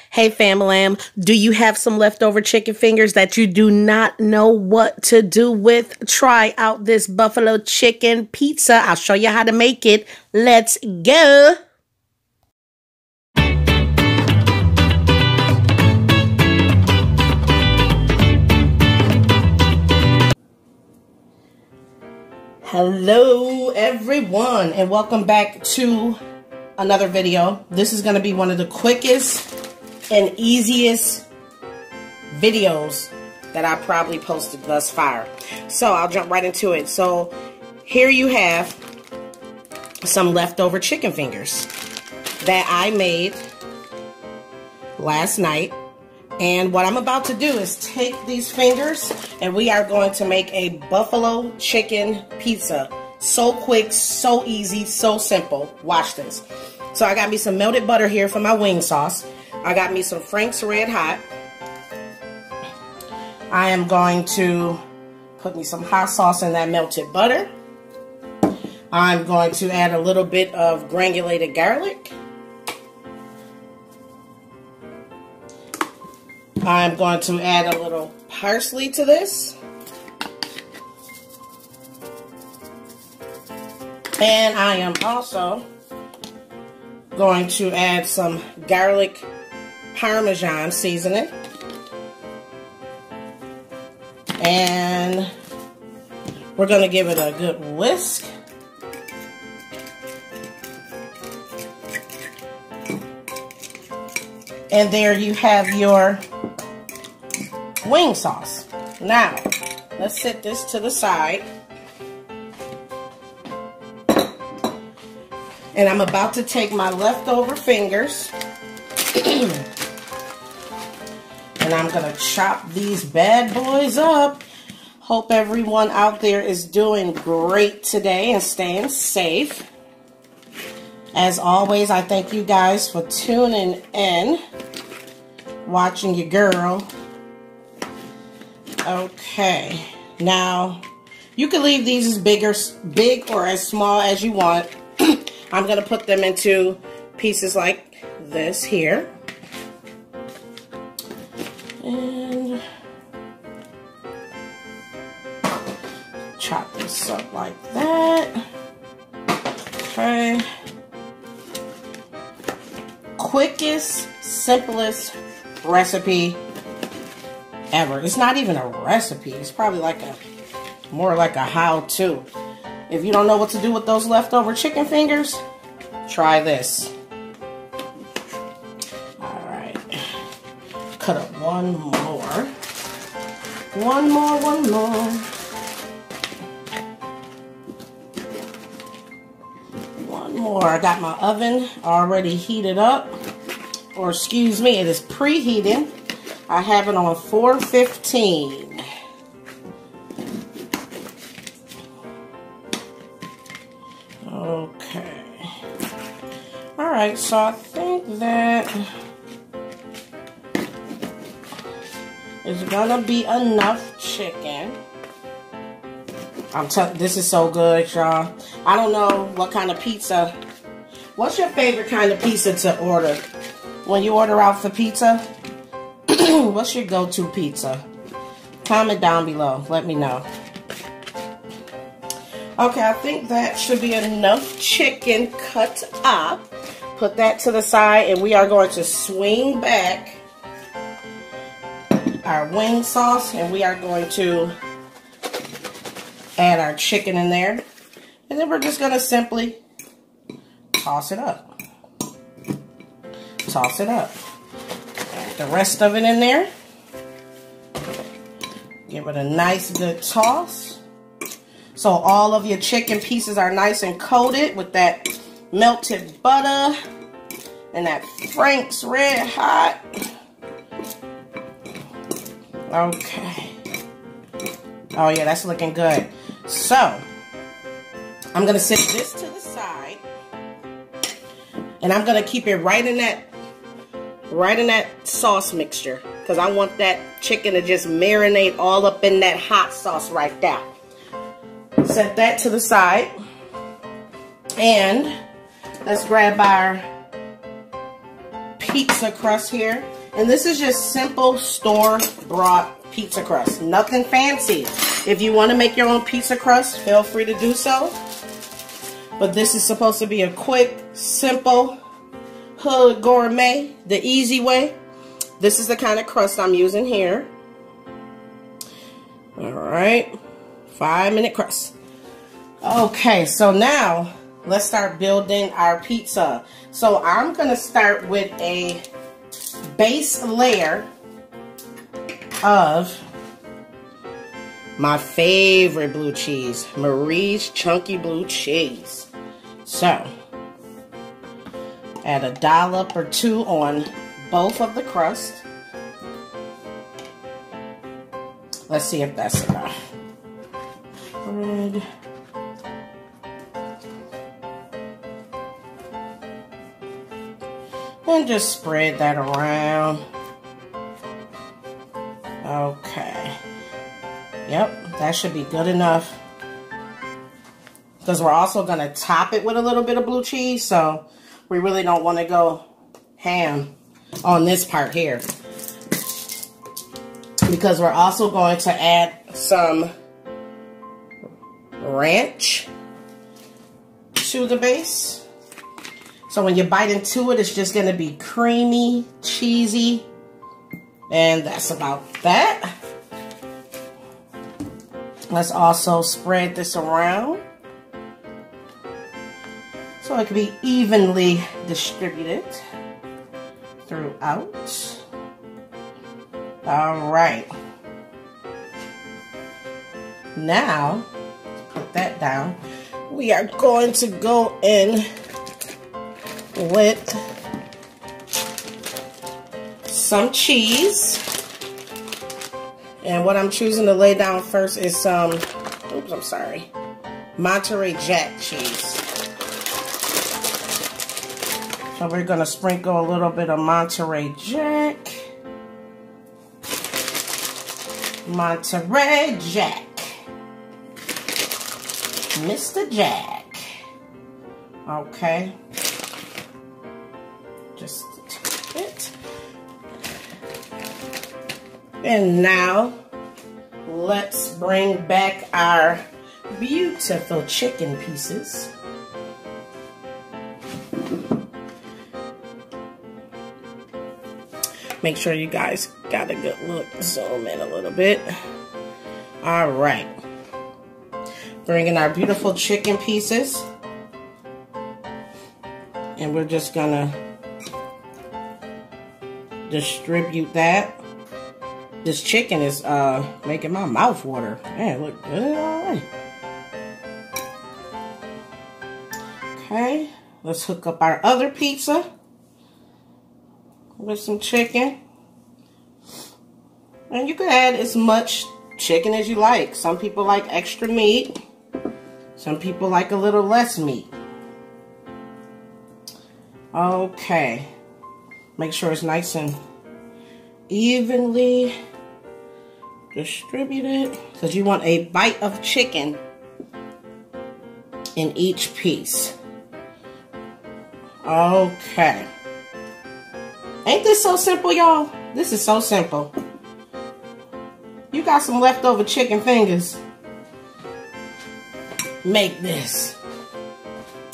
Hey Famalam, do you have some leftover chicken fingers that you do not know what to do with? Try out this buffalo chicken pizza. I'll show you how to make it. Let's go. Hello everyone, and welcome back to another video. This is going to be one of the quickest and easiest videos that I probably posted thus far. So I'll jump right into it. So here you have some leftover chicken fingers that I made last night. And what I'm about to do is take these fingers and we are going to make a buffalo chicken pizza. So quick, so easy, so simple. Watch this. So I got me some melted butter here for my wing sauce. I got me some Frank's Red Hot. I am going to put me some hot sauce in that melted butter. I'm going to add a little bit of granulated garlic. I'm going to add a little parsley to this. And I am also going to add some garlic Parmesan seasoning. And we're going to give it a good whisk. And there you have your wing sauce. Now, let's set this to the side. And I'm about to take my leftover fingers and I'm gonna chop these bad boys up. Hope everyone out there is doing great today and staying safe. As always, I thank you guys for tuning in, watching your girl. Okay, now you can leave these as big or as small as you want. I'm going to put them into pieces like this here. And chop this up like that. Okay. Quickest, simplest recipe ever. It's not even a recipe. It's probably like more like a how-to. If you don't know what to do with those leftover chicken fingers, try this. Alright. Cut up one more. One more. One more. I got my oven already heated up. Or excuse me, it is preheating. I have it on 415. Okay. Alright, so I think that is gonna be enough chicken. This is so good, y'all. I don't know what kind of pizza. What's your favorite kind of pizza to order? When you order out for pizza, what's your go-to pizza? Comment down below. Let me know. Okay, I think that should be enough chicken cut up. Put that to the side, and we are going to swing back our wing sauce, and we are going to add our chicken in there. And then we're just going to simply toss it up. Toss it up. Add the rest of it in there. Give it a nice good toss. So all of your chicken pieces are nice and coated with that melted butter and that Frank's Red Hot. Okay. Oh yeah, that's looking good. So, I'm going to set this to the side. And I'm going to keep it right in that sauce mixture. Because I want that chicken to just marinate all up in that hot sauce right there. Set that to the side. And let's grab our pizza crust here. And this is just simple store-bought pizza crust. Nothing fancy. If you want to make your own pizza crust, feel free to do so. But this is supposed to be a quick, simple, hood gourmet, the easy way. This is the kind of crust I'm using here. Alright. 5-minute crust. Okay, so now let's start building our pizza. So I'm going to start with a base layer of my favorite blue cheese, Marie's Chunky Blue Cheese. So, add a dollop or two on both of the crust. Let's see if that's enough. Spread. And just spread that around. Okay. Yep, that should be good enough. Because we're also going to top it with a little bit of blue cheese. So we really don't want to go ham on this part here. Because we're also going to add some ranch to the base. So when you bite into it, it's just going to be creamy, cheesy. And that's about that. Let's also spread this around so it can be evenly distributed throughout. All right. Now, put that down. We are going to go in with some cheese. And what I'm choosing to lay down first is some, oops, I'm sorry, Monterey Jack cheese. So we're going to sprinkle a little bit of Monterey Jack. Monterey Jack. Mr. Jack. Okay. Just a bit. And now, let's bring back our beautiful chicken pieces. Make sure you guys got a good look. Zoom in a little bit. All right. Bring in our beautiful chicken pieces. And we're just gonna distribute that. This chicken is making my mouth water. Man, look good. All right. Okay, let's hook up our other pizza with some chicken. And you can add as much chicken as you like. Some people like extra meat. Some people like a little less meat. Okay. Make sure it's nice and evenly distributed, because you want a bite of chicken in each piece. Okay. Ain't this so simple, y'all? This is so simple. You got some leftover chicken fingers. Make this.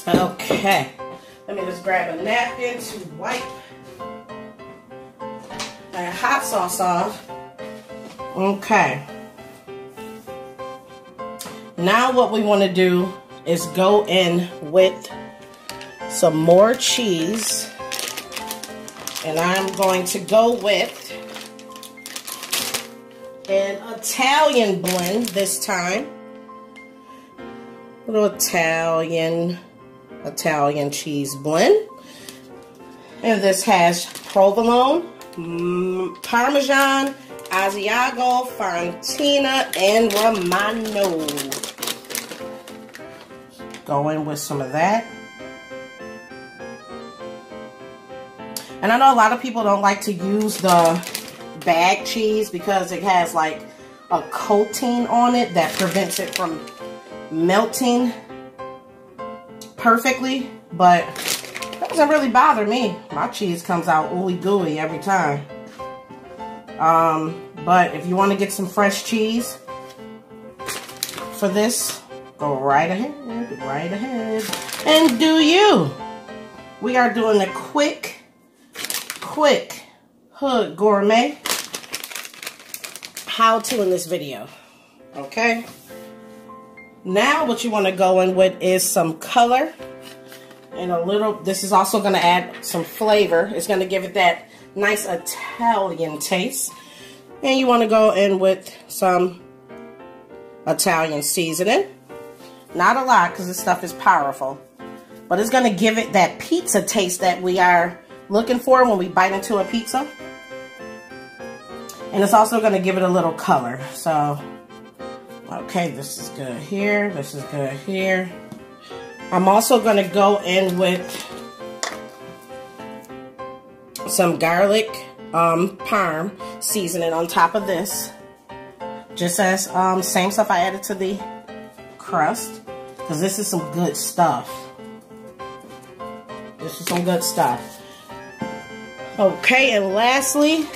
Okay. Let me just grab a napkin to wipe my hot sauce off. Okay. Now what we want to do is go in with some more cheese. And I'm going to go with an Italian blend this time. A little Italian cheese blend. And this has provolone, Parmesan, Asiago, Fontina, and Romano. Go in with some of that. And I know a lot of people don't like to use the bag cheese because it has like a coating on it that prevents it from melting perfectly. But doesn't really bother me. My cheese comes out ooey gooey every time. But if you want to get some fresh cheese for this, go right ahead, and do you. We are doing a quick hood gourmet how-to in this video, okay? Now what you want to go in with is some color and a little, this is also going to add some flavor. It's going to give it that nice Italian taste. And you want to go in with some Italian seasoning. Not a lot because this stuff is powerful. But it's going to give it that pizza taste that we are looking for when we bite into a pizza. And it's also going to give it a little color. So, okay, this is good here. This is good here. I'm also going to go in with some garlic parm seasoning on top of this. Just as same stuff I added to the crust. Because this is some good stuff. This is some good stuff. Okay, and lastly,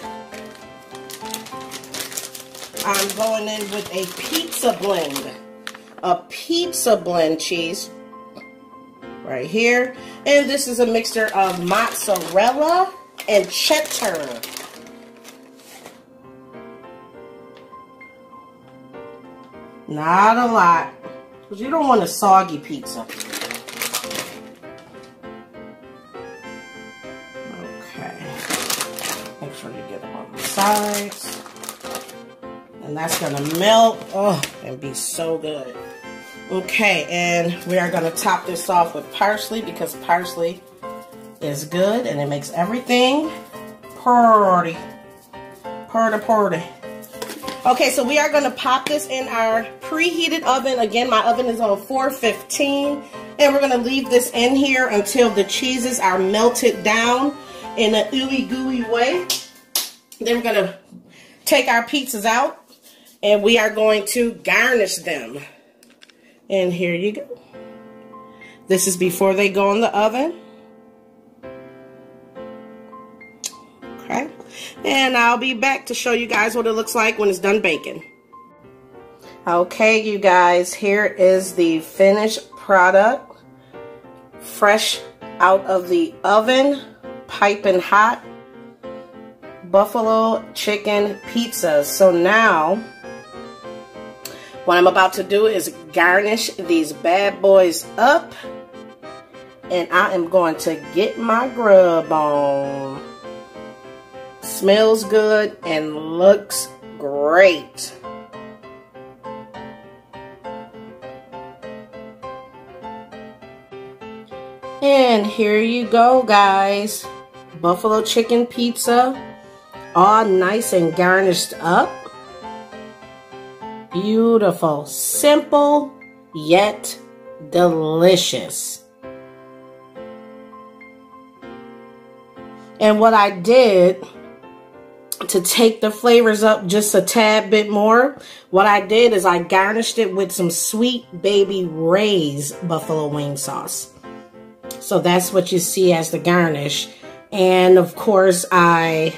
I'm going in with a pizza blend. A pizza blend cheese. Right here. And this is a mixture of mozzarella and cheddar. Not a lot. Because you don't want a soggy pizza. Okay. Make sure you get them on the sides. And that's going to melt. Oh, and be so good. Okay, and we are going to top this off with parsley because parsley is good and it makes everything pretty. Okay, so we are going to pop this in our preheated oven. Again, my oven is on 415, and we're going to leave this in here until the cheeses are melted down in an ooey gooey way. Then we're going to take our pizzas out, and we are going to garnish them. And here you go. This is before they go in the oven. Okay. And I'll be back to show you guys what it looks like when it's done baking. Okay, you guys, here is the finished product. Fresh out of the oven, piping hot. Buffalo chicken pizza. So now, what I'm about to do is garnish these bad boys up. And I am going to get my grub on. Smells good and looks great. And here you go, guys. Buffalo chicken pizza. All nice and garnished up. Beautiful. Simple, yet delicious. And what I did to take the flavors up just a tad bit more, what I did is I garnished it with some Sweet Baby Ray's buffalo wing sauce. So that's what you see as the garnish. And of course, I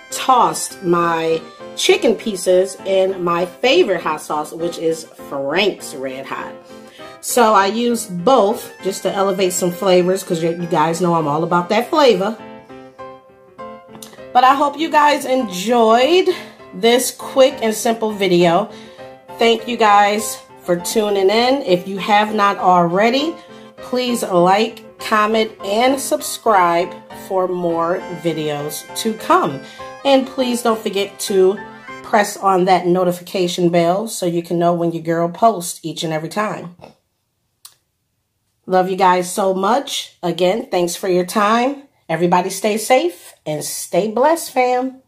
tossed my chicken pieces in my favorite hot sauce, which is Frank's Red Hot. So I used both just to elevate some flavors because you guys know I'm all about that flavor. But I hope you guys enjoyed this quick and simple video. Thank you guys for tuning in. If you have not already, please like, comment, and subscribe for more videos to come. And please don't forget to press on that notification bell so you can know when your girl posts each and every time. Love you guys so much. Again, thanks for your time. Everybody stay safe and stay blessed, fam.